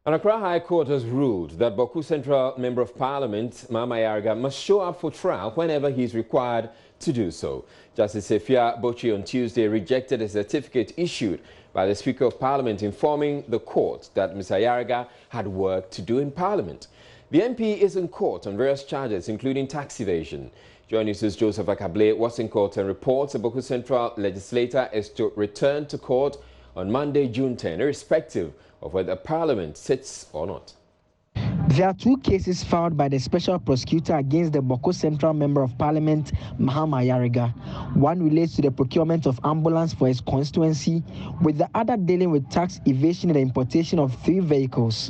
An Accra High Court has ruled that Boku Central Member of Parliament, Mama Yarga, must show up for trial whenever he is required to do so. Justice Efia Bochi on Tuesday rejected a certificate issued by the Speaker of Parliament informing the court that Mr. Yarga had work to do in Parliament. The MP is in court on various charges, including tax evasion. Joining us, Joseph Akable was in court and reports the Boku Central legislator is to return to court on Monday, June 10, irrespective of whether Parliament sits or not. There are two cases filed by the special prosecutor against the Boku Central Member of Parliament, Mahama Yarga. One relates to the procurement of ambulance for his constituency, with the other dealing with tax evasion and the importation of 3 vehicles.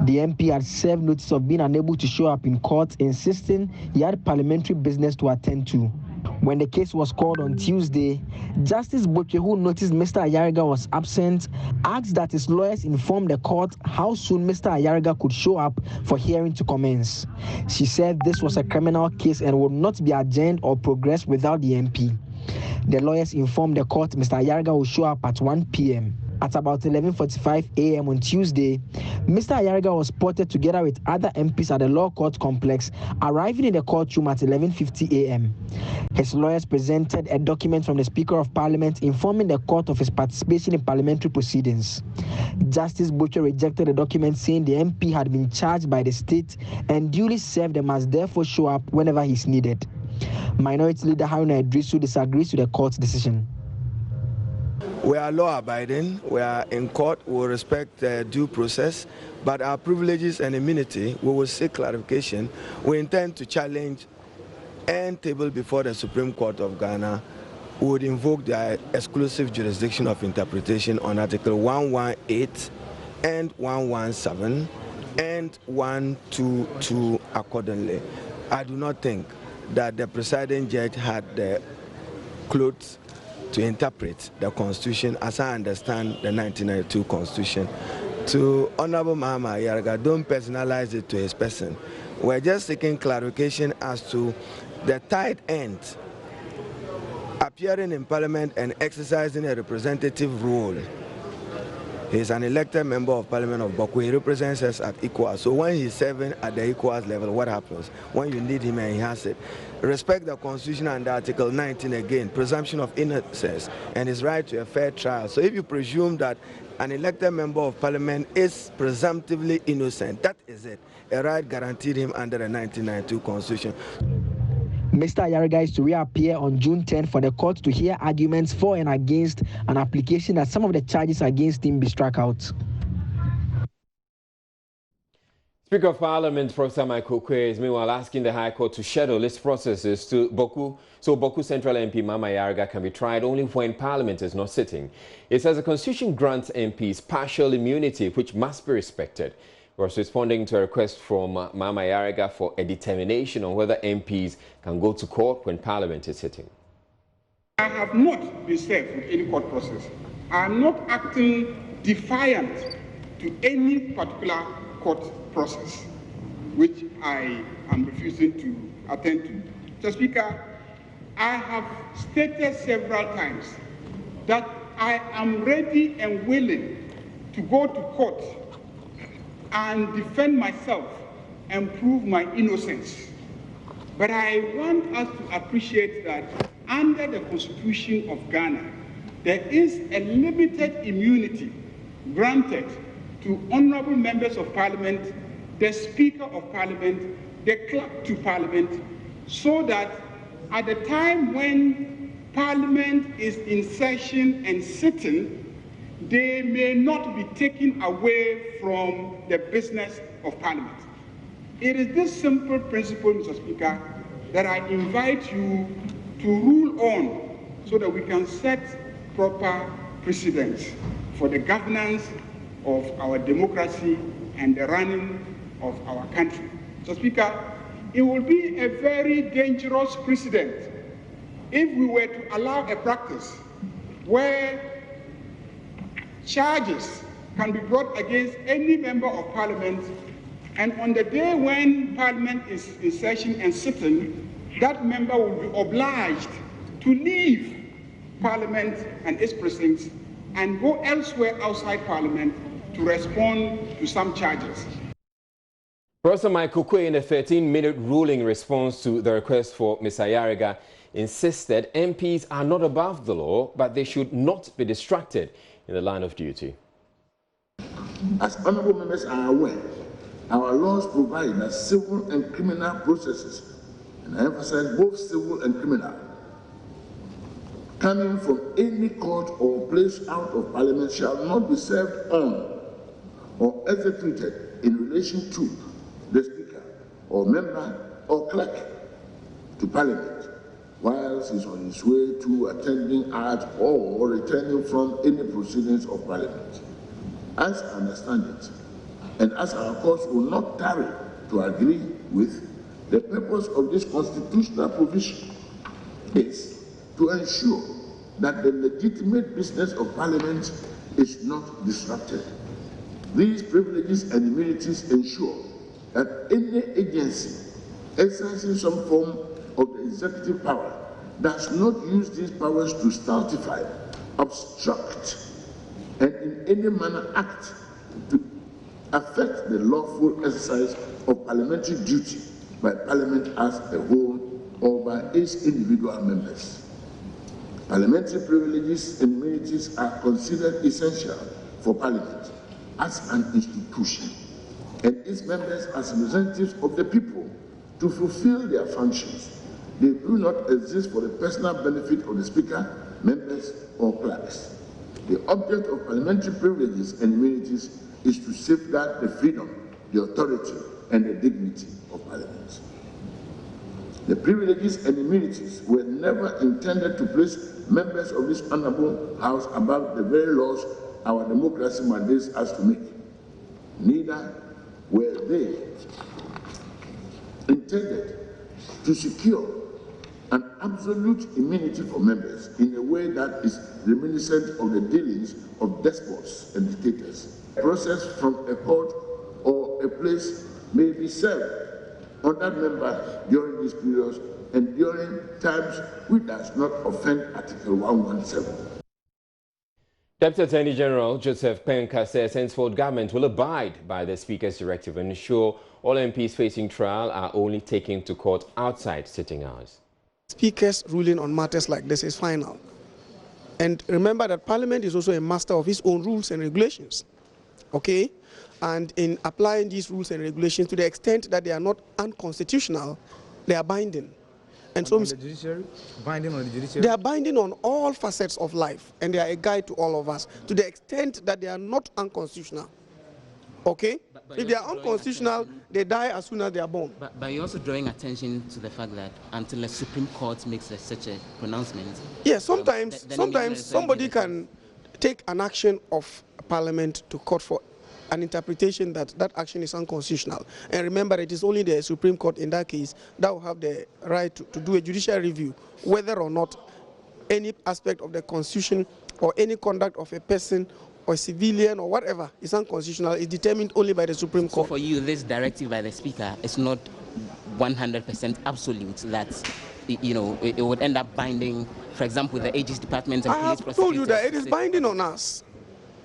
The MP had served notice of being unable to show up in court, insisting he had parliamentary business to attend to. When the case was called on Tuesday, Justice Boche, who noticed Mr. Ayariga was absent, asked that his lawyers inform the court how soon Mr. Ayariga could show up for hearing to commence. She said this was a criminal case and would not be adjourned or progress without the MP. The lawyers informed the court Mr. Ayariga will show up at 1 p.m. At about 11:45 a.m. on Tuesday, Mr. Ayariga was spotted together with other MPs at the law court complex, arriving in the courtroom at 11:50 a.m. His lawyers presented a document from the Speaker of Parliament informing the court of his participation in parliamentary proceedings. Justice Butcher rejected the document, saying the MP had been charged by the state and duly served and must therefore show up whenever he is needed. Minority Leader Haruna Idrisu disagrees with the court's decision. We are law-abiding, we are in court, we will respect due process, but our privileges and immunity, we will seek clarification. We intend to challenge and table before the Supreme Court of Ghana would invoke their exclusive jurisdiction of interpretation on Article 118 and 117 and 122 accordingly. I do not think that the presiding judge had the clothes to interpret the Constitution as I understand the 1992 Constitution. To Honorable Mahama Yarga, don't personalize it to his person. We're just seeking clarification as to the tight end appearing in Parliament and exercising a representative role. He's an elected member of Parliament of Boku. He represents us at ECOWAS. So when he's serving at the ECOWAS level, what happens? When you need him and he has it. Respect the Constitution and Article 19 again, presumption of innocence and his right to a fair trial. So if you presume that an elected member of Parliament is presumptively innocent, that is it. A right guaranteed him under the 1992 Constitution. Mr. Ayariga is to reappear on June 10 for the court to hear arguments for and against an application that some of the charges against him be struck out. Speaker of Parliament Professor Michael Kwe is meanwhile asking the High Court to schedule its processes to Boku, so Boku Central MP Mama Yarga can be tried only when Parliament is not sitting. It says the Constitution grants MPs partial immunity, which must be respected. Was responding to a request from Mama Yarga for a determination on whether MPs can go to court when Parliament is sitting. I have not been served with any court process. I am not acting defiant to any particular court process, which I am refusing to attend to. Mr. Speaker, I have stated several times that I am ready and willing to go to court and defend myself and prove my innocence. But I want us to appreciate that under the Constitution of Ghana, there is a limited immunity granted to honorable members of Parliament, the Speaker of Parliament, the clerk to Parliament, so that at the time when Parliament is in session and sitting, they may not be taken away from the business of Parliament. It is this simple principle, Mr. Speaker, that I invite you to rule on so that we can set proper precedents for the governance of our democracy and the running of our country. Mr. Speaker, it will be a very dangerous precedent if we were to allow a practice where charges can be brought against any member of Parliament, and on the day when Parliament is in session and sitting, that member will be obliged to leave Parliament and its precincts and go elsewhere outside Parliament to respond to some charges. Professor Michael Quay, in a 13-minute ruling response to the request for Ms. Ayariga, insisted MPs are not above the law, but they should not be distracted in the line of duty. As honorable members are aware, our laws provide that civil and criminal processes, and I emphasize both civil and criminal, coming from any court or place out of Parliament shall not be served on or executed in relation to the Speaker or member or clerk to Parliament whilst he is on his way to attending at or returning from any proceedings of Parliament. As I understand it, and as our courts will not tarry to agree with, the purpose of this constitutional provision is to ensure that the legitimate business of Parliament is not disrupted. These privileges and immunities ensure that any agency exercising some form of the executive power does not use these powers to stultify, obstruct, and in any manner act to affect the lawful exercise of parliamentary duty by Parliament as a whole or by its individual members. Parliamentary privileges and immunities are considered essential for Parliament as an institution and its members as representatives of the people to fulfill their functions. They do not exist for the personal benefit of the Speaker, members, or clerks. The object of parliamentary privileges and immunities is to safeguard the freedom, the authority, and the dignity of Parliament. The privileges and immunities were never intended to place members of this honorable House above the very laws our democracy mandates us to make. Neither were they intended to secure an absolute immunity for members in a way that is reminiscent of the dealings of despots and dictators. A process from a court or a place may be served on that member during these periods and during times which does not offend Article 117. Deputy Attorney General Joseph Penka says henceforth government will abide by the Speaker's directive and ensure all MPs facing trial are only taken to court outside sitting hours. Speaker's ruling on matters like this is final. And remember that Parliament is also a master of its own rules and regulations. Okay? And in applying these rules and regulations to the extent that they are not unconstitutional, they are binding. And so, on the judiciary? Binding on the judiciary? They are binding on all facets of life, and they are a guide to all of us, to the extent that they are not unconstitutional. Okay? But if they are unconstitutional, they die as soon as they are born. But you're also drawing attention to the fact that until the Supreme Court makes such a pronouncement... Yes, sometimes somebody can take an action of Parliament to court for an interpretation that that action is unconstitutional. And remember, it is only the Supreme Court in that case that will have the right to do a judicial review, whether or not any aspect of the Constitution or any conduct of a person or a civilian or whatever is unconstitutional is determined only by the Supreme Court. So for you, this directive by the Speaker is not 100% absolute, that it would end up binding, for example, the Aegis Department and police prosecutors. I have told you that it is binding on us.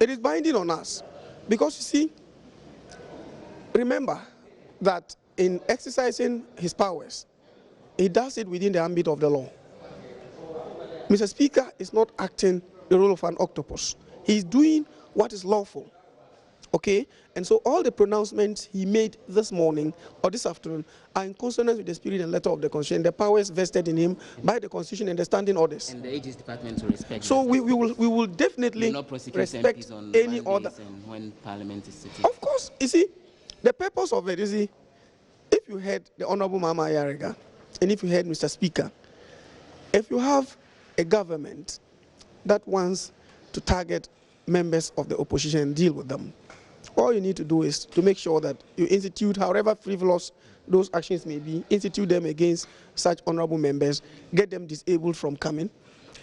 It is binding on us. Because you see, remember that in exercising his powers, he does it within the ambit of the law. Mr. Speaker is not acting the role of an octopus. He's doing what is lawful. Okay? And so all the pronouncements he made this morning or this afternoon are in consonance with the spirit and letter of the Constitution, the powers vested in him by the Constitution and the standing orders. And the Aegis Department will respect. So we will definitely respect any other. When Parliament is sitting. Of course, you see, the purpose of it is, if you had the Honorable Mama Ayariga and if you had Mr. Speaker, if you have a government that wants to target members of the opposition and deal with them, all you need to do is to make sure that you institute, however frivolous those actions may be, institute them against such honorable members, get them disabled from coming,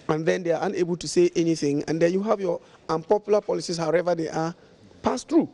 and then they are unable to say anything, and then you have your unpopular policies, however they are, passed through.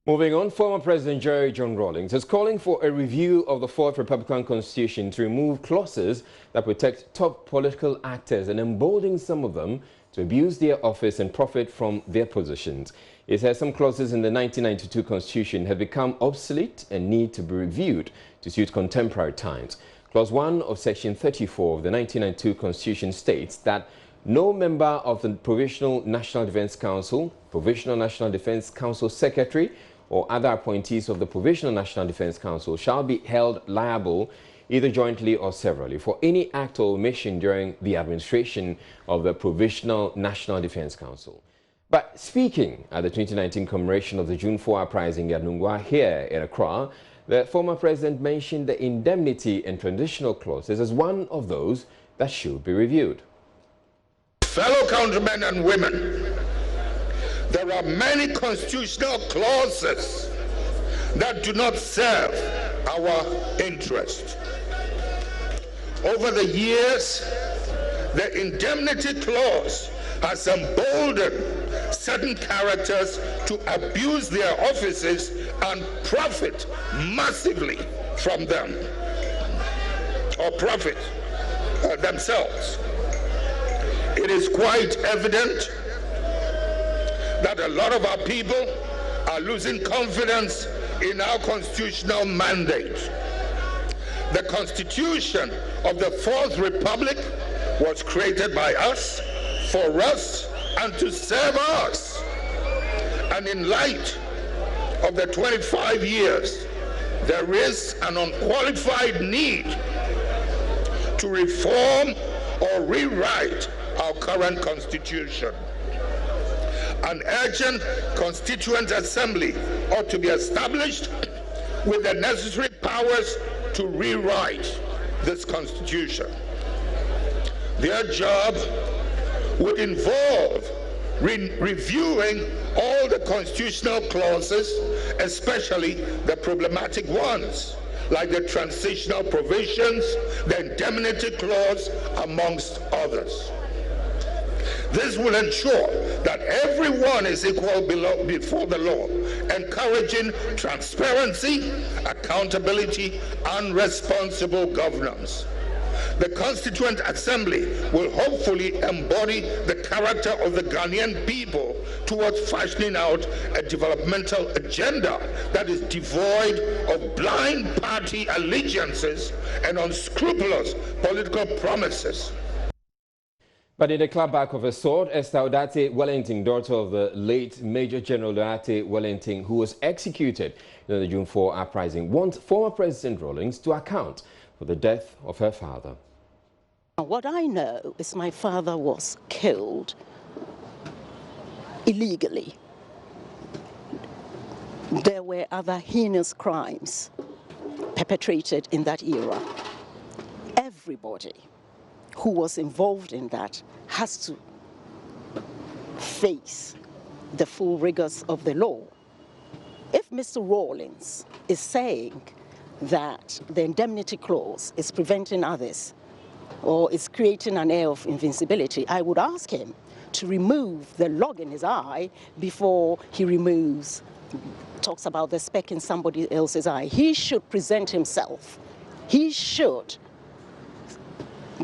Moving on, former President Jerry John Rawlings is calling for a review of the Fourth Republican Constitution to remove clauses that protect top political actors and embolden some of them to to abuse their office and profit from their positions. It says some clauses in the 1992 Constitution have become obsolete and need to be reviewed to suit contemporary times. Clause 1 of Section 34 of the 1992 Constitution states that no member of the Provisional National Defense Council, Provisional National Defense Council Secretary, or other appointees of the Provisional National Defense Council shall be held liable either jointly or severally for any act or omission during the administration of the Provisional National Defense Council. But speaking at the 2019 commemoration of the June 4 uprising at Nungwa here in Accra, the former president mentioned the indemnity and transitional clauses as one of those that should be reviewed. Fellow countrymen and women, there are many constitutional clauses that do not serve our interest. Over the years, the indemnity clause has emboldened certain characters to abuse their offices and profit massively from them, or profit themselves. It is quite evident that a lot of our people are losing confidence in our constitutional mandate. The Constitution of the Fourth Republic was created by us, for us, and to serve us. And in light of the 25 years, there is an unqualified need to reform or rewrite our current Constitution. An urgent Constituent Assembly ought to be established with the necessary powers to rewrite this Constitution. Their job would involve reviewing all the constitutional clauses, especially the problematic ones, like the transitional provisions, the indemnity clause, amongst others. This will ensure that everyone is equal before the law, encouraging transparency, accountability, and responsible governance. The Constituent Assembly will hopefully embody the character of the Ghanaian people towards fashioning out a developmental agenda that is devoid of blind party allegiances and unscrupulous political promises. But in the clapback of a sword, Esther Odate Wellington, daughter of the late Major General Odate Wellington, who was executed in the June 4 uprising, wants former President Rawlings to account for the death of her father. What I know is my father was killed illegally. There were other heinous crimes perpetrated in that era. Everybody who was involved in that has to face the full rigors of the law. If Mr. Rawlings is saying that the indemnity clause is preventing others or is creating an air of invincibility, I would ask him to remove the log in his eye before he talks about the speck in somebody else's eye. He should present himself. He should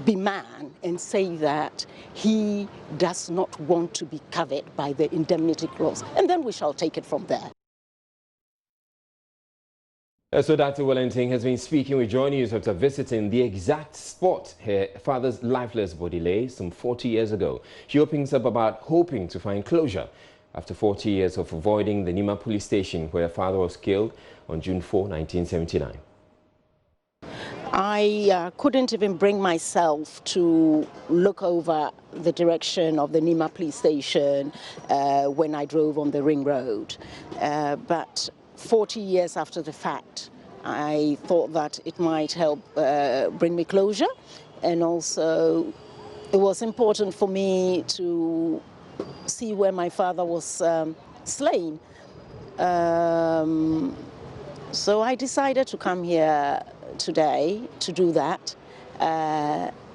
be man and say that he does not want to be covered by the indemnity clause, and then we shall take it from there. So Dr. Wellington has been speaking with Joy News after visiting the exact spot her father's lifeless body lay some 40 years ago. She opens up about hoping to find closure after 40 years of avoiding the Nima police station where her father was killed on June 4, 1979. I couldn't even bring myself to look over the direction of the Nima police station when I drove on the ring road. But 40 years after the fact, I thought that it might help bring me closure. And also, it was important for me to see where my father was slain. So I decided to come here today to do that,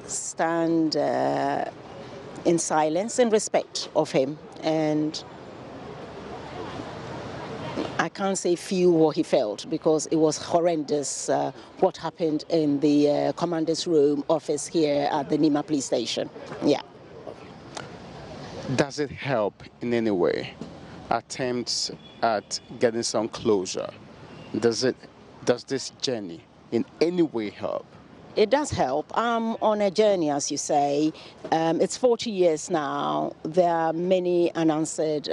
stand in silence in respect of him, and I can't say feel what he felt because it was horrendous what happened in the commander's room office here at the Nima police station. Yeah. Does it help in any way? Attempts at getting some closure? Does this journey in any way help? It does help. I'm on a journey, as you say. It's 40 years now. There are many unanswered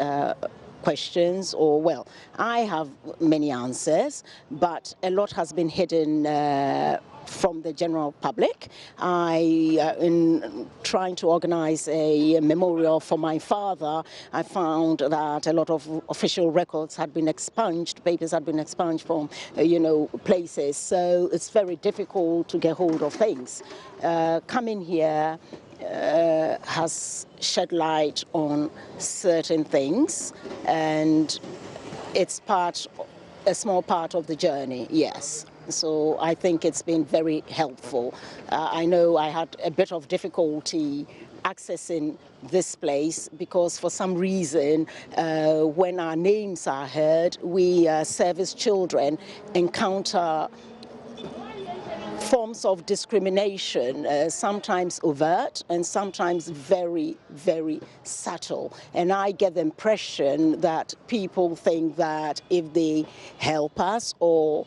questions, or well, I have many answers, but a lot has been hidden from the general public. In trying to organize a memorial for my father, I found that a lot of official records had been expunged, papers had been expunged from, places. So it's very difficult to get hold of things. Coming here has shed light on certain things, and it's a small part of the journey, yes. So I think it's been very helpful. I know I had a bit of difficulty accessing this place because for some reason when our names are heard, we service children encounter forms of discrimination, sometimes overt and sometimes very, very subtle. And I get the impression that people think that if they help us or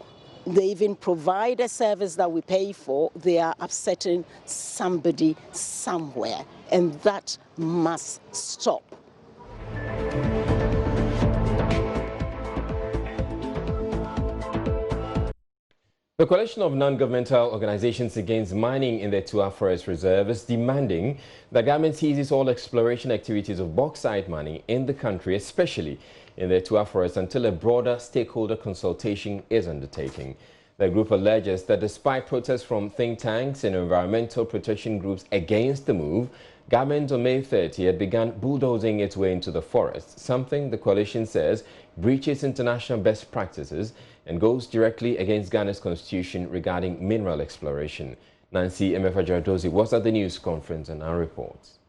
they even provide a service that we pay for, they are upsetting somebody somewhere, and that must stop. The coalition of non-governmental organizations against mining in the Tua Forest Reserve is demanding that government ceases all exploration activities of bauxite mining in the country, especially in the Tua Forest, until a broader stakeholder consultation is undertaken. The group alleges that despite protests from think tanks and environmental protection groups against the move, government on May 30 had begun bulldozing its way into the forest, something the coalition says breaches international best practices and goes directly against Ghana's constitution regarding mineral exploration. Nancy Emefa-Jardozi was at the news conference and now reports.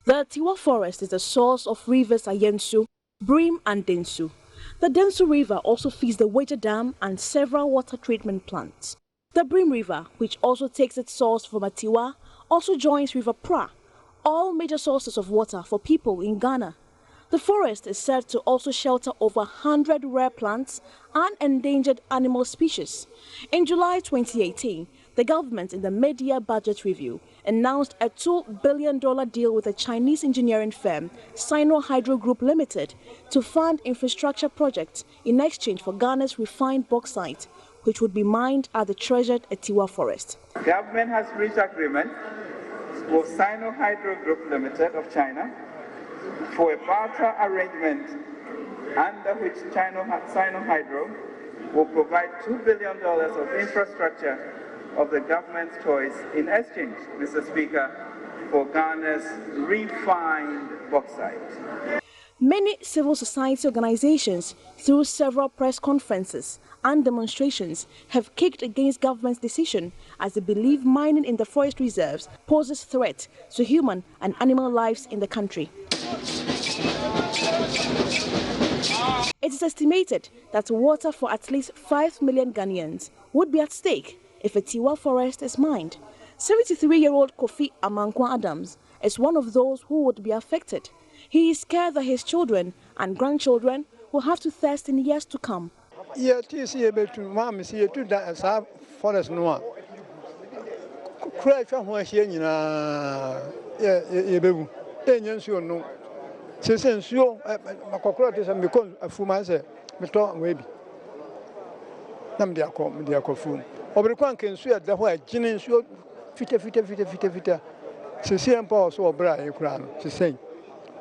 The Tua Forest is the source of rivers Ayensu, Brim and Densu. The Densu River also feeds the Wager Dam and several water treatment plants. The Brim River, which also takes its source from Atiwa, also joins River Pra, all major sources of water for people in Ghana. The forest is said to also shelter over 100 rare plants and endangered animal species. In July 2018, the government in the mid-year budget review announced a $2 billion deal with a Chinese engineering firm, Sino Hydro Group Limited, to fund infrastructure projects in exchange for Ghana's refined bauxite, which would be mined at the treasured Atiwa Forest. The government has reached agreement with Sino Hydro Group Limited of China for a barter arrangement under which Sino Hydro will provide $2 billion of infrastructure of the government's choice in exchange, Mr. Speaker, for Ghana's refined bauxite. Many civil society organizations, through several press conferences and demonstrations, have kicked against government's decision as they believe mining in the forest reserves poses threat to human and animal lives in the country. It is estimated that water for at least 5 million Ghanaians would be at stake if a Atiwa forest is mined. 73-year-old Kofi Amankwa Adams is one of those who would be affected. He is scared that his children and grandchildren will have to thirst in years to come.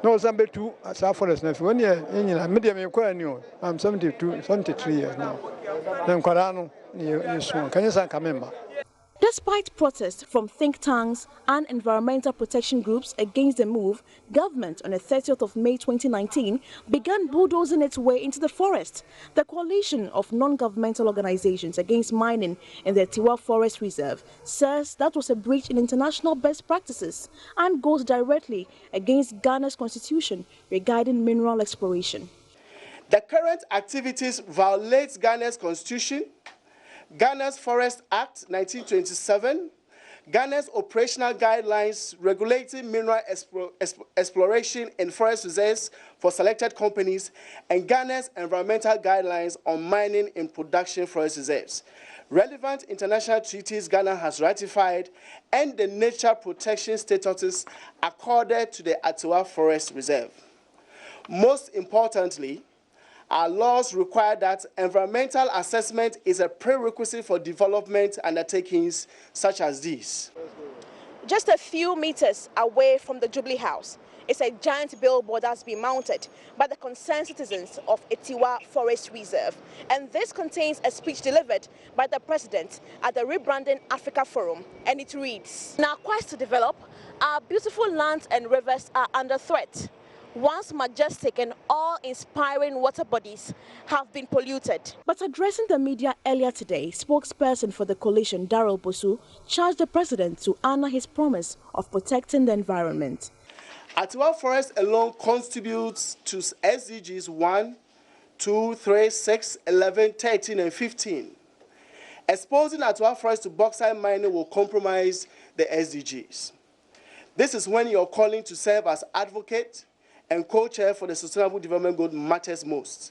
No, Zambetu, South Forest, I'm 73 years now. Despite protests from think tanks and environmental protection groups against the move, government on the 30th of May 2019 began bulldozing its way into the forest. The coalition of non-governmental organizations against mining in the Atiwa Forest Reserve says that was a breach in international best practices and goes directly against Ghana's constitution regarding mineral exploration. The current activities violate Ghana's constitution, Ghana's Forest Act 1927, Ghana's operational guidelines regulating mineral exploration in forest reserves for selected companies, and Ghana's environmental guidelines on mining in production forest reserves. Relevant international treaties Ghana has ratified and the nature protection statuses accorded to the Atiwa Forest Reserve. Most importantly, our laws require that environmental assessment is a prerequisite for development undertakings such as these. Just a few meters away from the Jubilee House is a giant billboard that's been mounted by the concerned citizens of Atiwa Forest Reserve. And this contains a speech delivered by the president at the Rebranding Africa Forum. And it reads, "In our quest to develop, our beautiful lands and rivers are under threat. Once majestic and awe-inspiring water bodies have been polluted." But addressing the media earlier today, spokesperson for the coalition, Darrell Bosu, charged the president to honor his promise of protecting the environment. Atiwa Forest alone contributes to SDGs 1, 2, 3, 6, 11, 13, and 15. Exposing Atiwa Forest to bauxite mining will compromise the SDGs. This is when your calling to serve as advocate and co-chair for the Sustainable Development Goal matters most.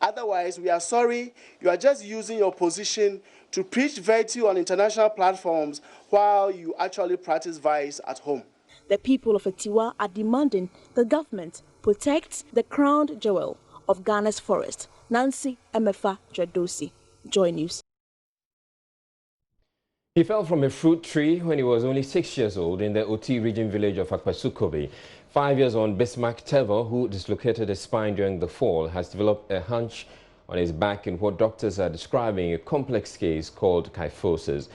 Otherwise, we are sorry, you are just using your position to preach virtue on international platforms while you actually practice vice at home. The people of Atiwa are demanding the government protect the crown jewel of Ghana's forest. Nancy Emefa Jadosi, Joy News. He fell from a fruit tree when he was only 6 years old in the Oti region village of Akpasukobe. 5 years on, Bismarck Tevo, who dislocated his spine during the fall, has developed a hunch on his back in what doctors are describing a complex case called kyphosis.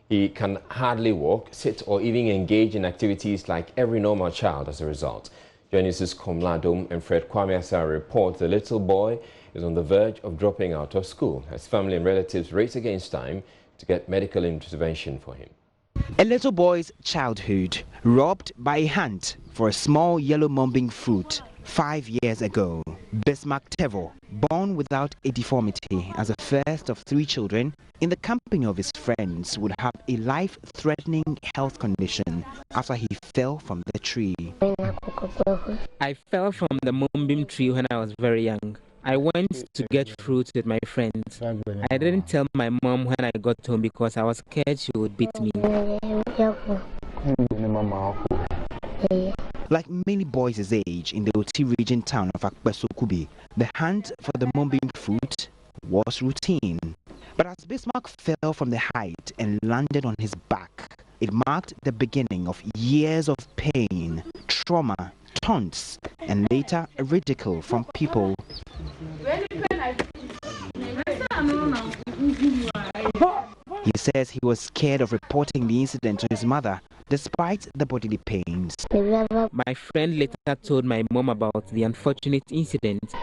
He can hardly walk, sit, or even engage in activities like every normal child as a result. Journalists Komladom and Fred Kwame report the little boy is on the verge of dropping out of school as family and relatives race against time to get medical intervention for him. A little boy's childhood robbed by a hunt for a small yellow mumbling fruit 5 years ago. Bismarck Tevo, born without a deformity as the first of 3 children, in the company of his friends, would have a life-threatening health condition after he fell from the tree. I fell from the mumbling tree when I was very young. I went to get fruit with my friends. I didn't tell my mom when I got home because I was scared she would beat me. Like many boys his age in the Oti region town of Akpasukobe, the hunt for the mumbling fruit was routine. But as Bismarck fell from the height and landed on his back, it marked the beginning of years of pain, trauma, taunts, and later ridicule from people. He says he was scared of reporting the incident to his mother, despite the bodily pains. My friend later told my mom about the unfortunate incident.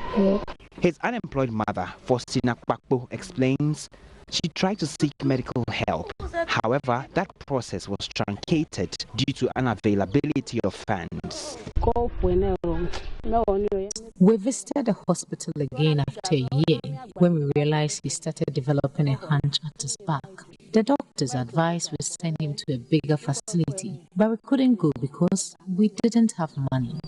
His unemployed mother, Faustina Kpakpo, explains she tried to seek medical help. However, that process was truncated due to unavailability of funds. We visited the hospital again after a year when we realized he started developing a hunch at his back. The doctors advised we send him to a bigger facility, but we couldn't go because we didn't have money.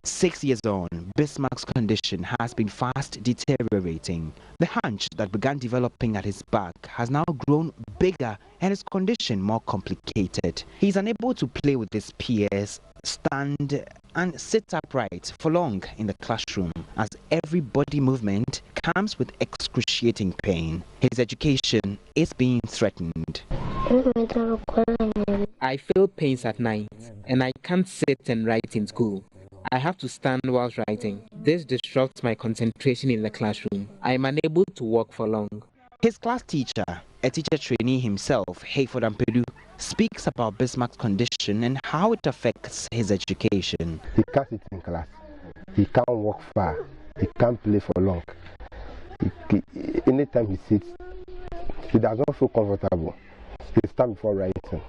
6 years on, Bismarck's condition has been fast deteriorating. The hunch that began developing at his back has now grown bigger and his condition more complicated. He is unable to play with his peers, stand and sit upright for long in the classroom, as every body movement comes with excruciating pain. His education is being threatened. I feel pains at night and I can't sit and write in school. I have to stand whilst writing. This disrupts my concentration in the classroom. I am unable to walk for long. His class teacher, a teacher trainee himself, Hayford Ampedu, speaks about Bismarck's condition and how it affects his education. He can't sit in class. He can't walk far. He can't play for long. Anytime he sits, he does not feel comfortable. He stands before writing.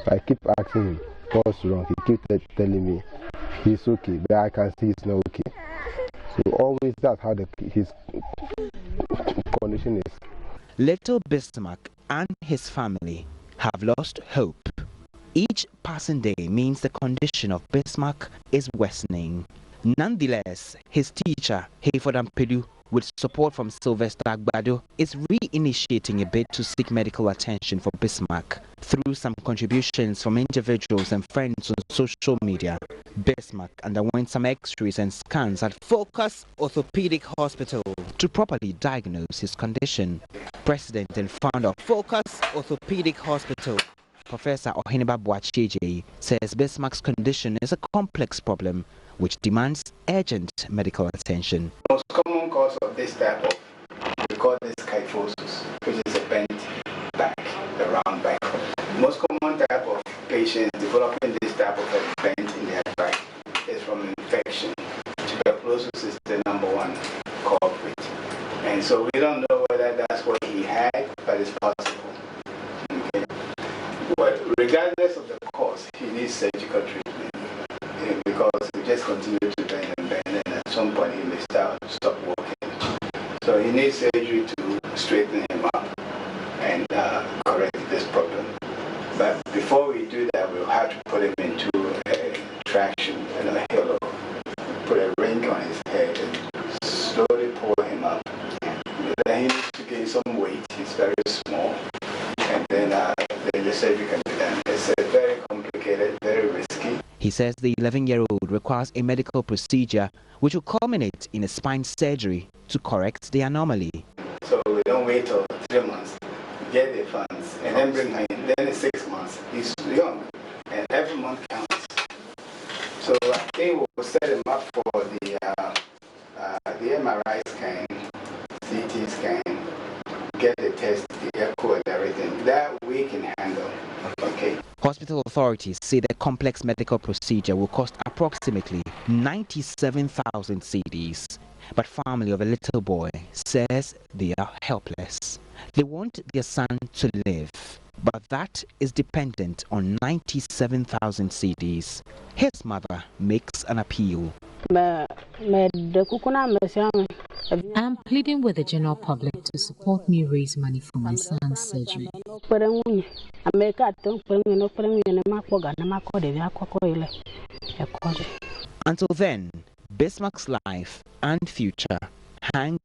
I keep asking him, what's wrong? He keeps telling me he's okay, but I can see he's not okay. So always that's how his condition is. Little Bismarck and his family have lost hope. Each passing day means the condition of Bismarck is worsening. Nonetheless, his teacher, Hayford Ampedu, with support from Sylvester Agbado, is reinitiating a bid to seek medical attention for Bismarck. Through some contributions from individuals and friends on social media, Bismarck underwent some x-rays and scans at Focus Orthopedic Hospital to properly diagnose his condition. President and founder of Focus Orthopedic Hospital, Professor Ohiniba Boacheje, says Bismarck's condition is a complex problem which demands urgent medical attention. The most common cause of this type of, we call this kyphosis, which is a bent back, the round back. The most common type of patients developing this type of a bent in their back is from infection. Tuberculosis is the #1 culprit. And so we don't know whether that's what he had, but it's possible. Okay. But regardless of the cause, he needs surgical treatment. Because he just continues to bend, and at some point he may stop walking. So he needs surgery to straighten him up and correct this problem. But before we do that, we'll have to put him into a traction and a halo, put a ring on his head and slowly pull him up. Then he needs to gain some weight. He's very small, and then the surgery can be done. It's a very complicated, very risky. He says the 11-year-old requires a medical procedure which will culminate in a spine surgery to correct the anomaly. So we don't wait till 3 months, get the funds, and then bring him in. Then it's 6 months. He's young, and every month counts. So I think we'll set him up for the MRI scan, CT scan, get the test, the echo and everything. That we can handle. Okay. Hospital authorities say the complex medical procedure will cost approximately 97,000 cedis. But family of a little boy says they are helpless. They want their son to live, but that is dependent on 97,000 cedis. His mother makes an appeal. I'm pleading with the general public to support me raise money for my son's surgery. Until then, Bismarck's life and future hang.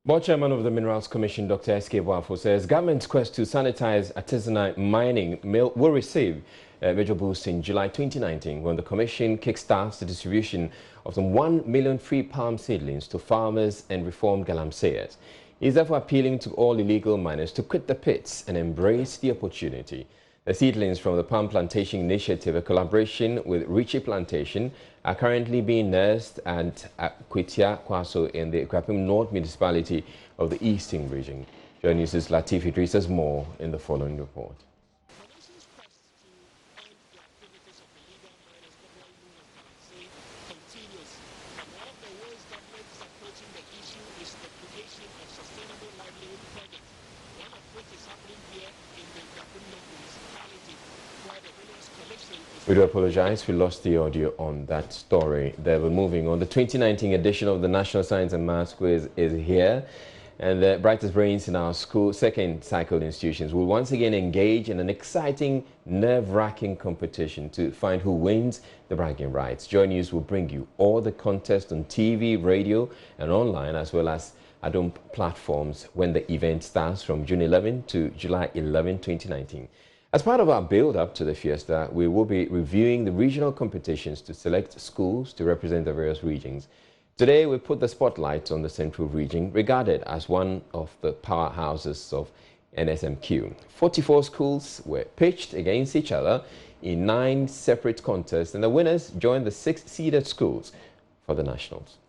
Board Chairman of the Minerals Commission, Dr. S.K. Boafo, says government's quest to sanitize artisanal mining will receive a major boost in July 2019 when the Commission kickstarts the distribution of some 1 million free palm seedlings to farmers and reformed galamseyers. He is therefore appealing to all illegal miners to quit the pits and embrace the opportunity. The seedlings from the Palm Plantation Initiative, a collaboration with Richie Plantation, are currently being nursed at Kwitia Kwaso in the Kwapim North Municipality of the Eastern Region. Join News' Latif Idris has more in the following report. We do apologize, we lost the audio on that story. They were moving on. The 2019 edition of the National Science and Maths Quiz is here, and the brightest brains in our school second cycle institutions will once again engage in an exciting, nerve-wracking competition to find who wins the bragging rights. Joy News will bring you all the contests on TV, radio, and online, as well as Adom platforms when the event starts from June 11 to July 11, 2019. As part of our build-up to the fiesta, we will be reviewing the regional competitions to select schools to represent the various regions. Today, we put the spotlight on the Central Region, regarded as one of the powerhouses of NSMQ. 44 schools were pitched against each other in 9 separate contests, and the winners joined the 6 seeded schools for the Nationals.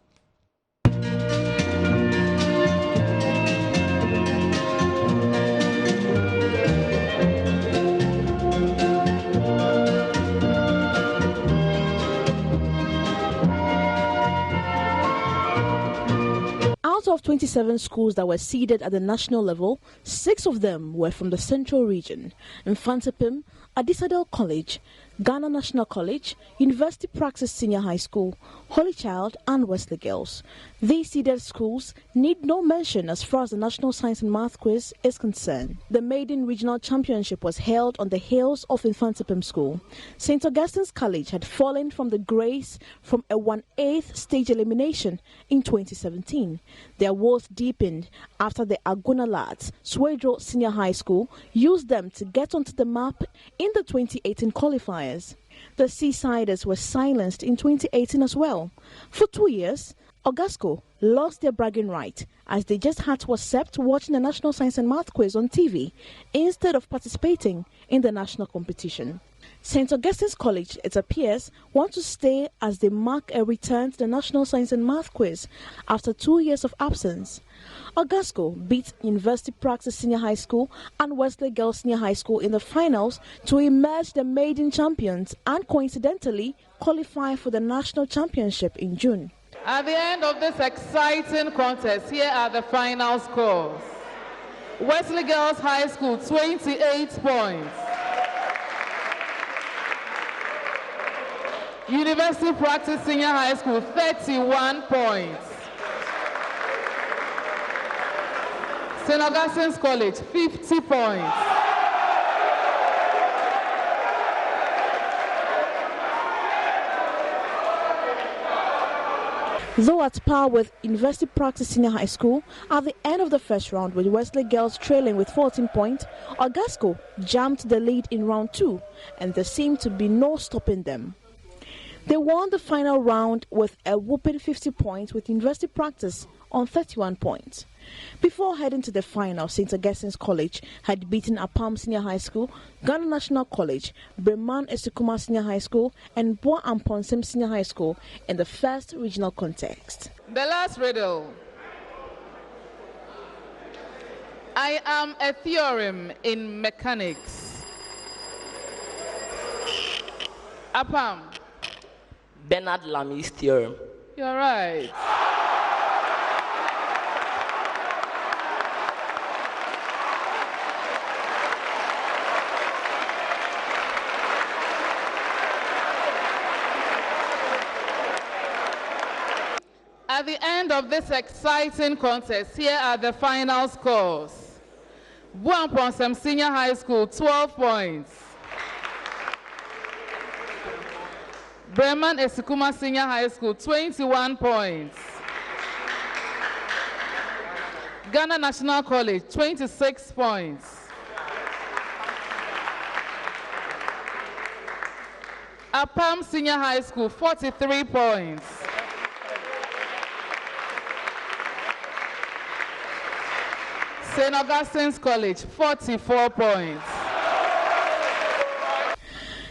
Out of 27 schools that were seeded at the national level, 6 of them were from the Central Region: Infantipim, Artisanal College, Ghana National College, University Praxis Senior High School, Holy Child and Wesley Girls. These seeded schools need no mention as far as the National Science and Math Quiz is concerned. The maiden regional championship was held on the hills of Infantipim School. St. Augustine's College had fallen from the grace from a 1/8 stage elimination in 2017. Their woes deepened after the Aguna lads, Swedro Senior High School, used them to get onto the map in the 2018 qualifiers. The Seasiders were silenced in 2018 as well. For 2 years, Ogasco lost their bragging right as they just had to accept watching the National Science and Math Quiz on TV instead of participating in the national competition. St. Augustine's College, it appears, want to stay as they mark a return to the National Science and Math Quiz after 2 years of absence. Ogasco beat University Praxis Senior High School and Wesley Girls Senior High School in the finals to emerge the maiden champions and coincidentally qualify for the national championship in June. At the end of this exciting contest, here are the final scores. Wesley Girls High School, 28 points. University Praxis Senior High School, 31 points. St. Augustine's College, 50 points. Though at par with University Praxis Senior High School, at the end of the first round with Wesley Girls trailing with 14 points, Ogasco jumped the lead in round 2 and there seemed to be no stopping them. They won the final round with a whopping 50 points with University Praxis on 31 points. Before heading to the final, St. Augustine's College had beaten Apam Senior High School, Ghana National College, Breman Esikuma Senior High School and Boa Amponsem Senior High School in the first regional contest. The last riddle. I am a theorem in mechanics. Apam. Bernard Lamy's theorem. You're right. At the end of this exciting contest, here are the final scores. Buamponsem Senior High School, 12 points. Breman Esikuma Senior High School, 21 points. Ghana National College, 26 points. Apam Senior High School, 43 points. St. Augustine's College, 44 points.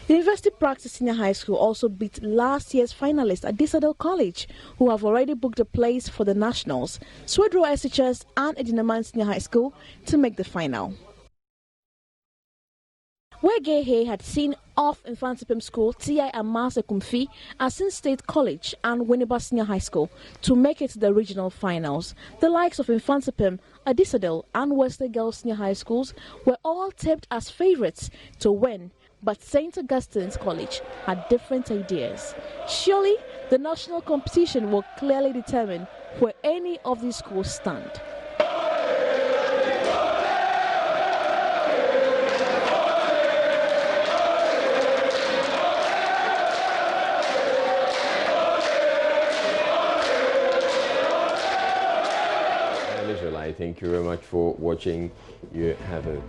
University Praxis Senior High School also beat last year's finalists at Artisanal College, who have already booked a place for the Nationals, Swedro SHS and Edinaman Senior High School to make the final. Where Gehe had seen off Infantipim School, T.I. Amase Kumfi, Asin State College and Winneba Senior High School to make it to the regional finals. The likes of Infantipim, Adisadel and Wesley Girls Senior High Schools were all tipped as favorites to win, but St. Augustine's College had different ideas. Surely, the national competition will clearly determine where any of these schools stand. Thank you very much for watching. You have a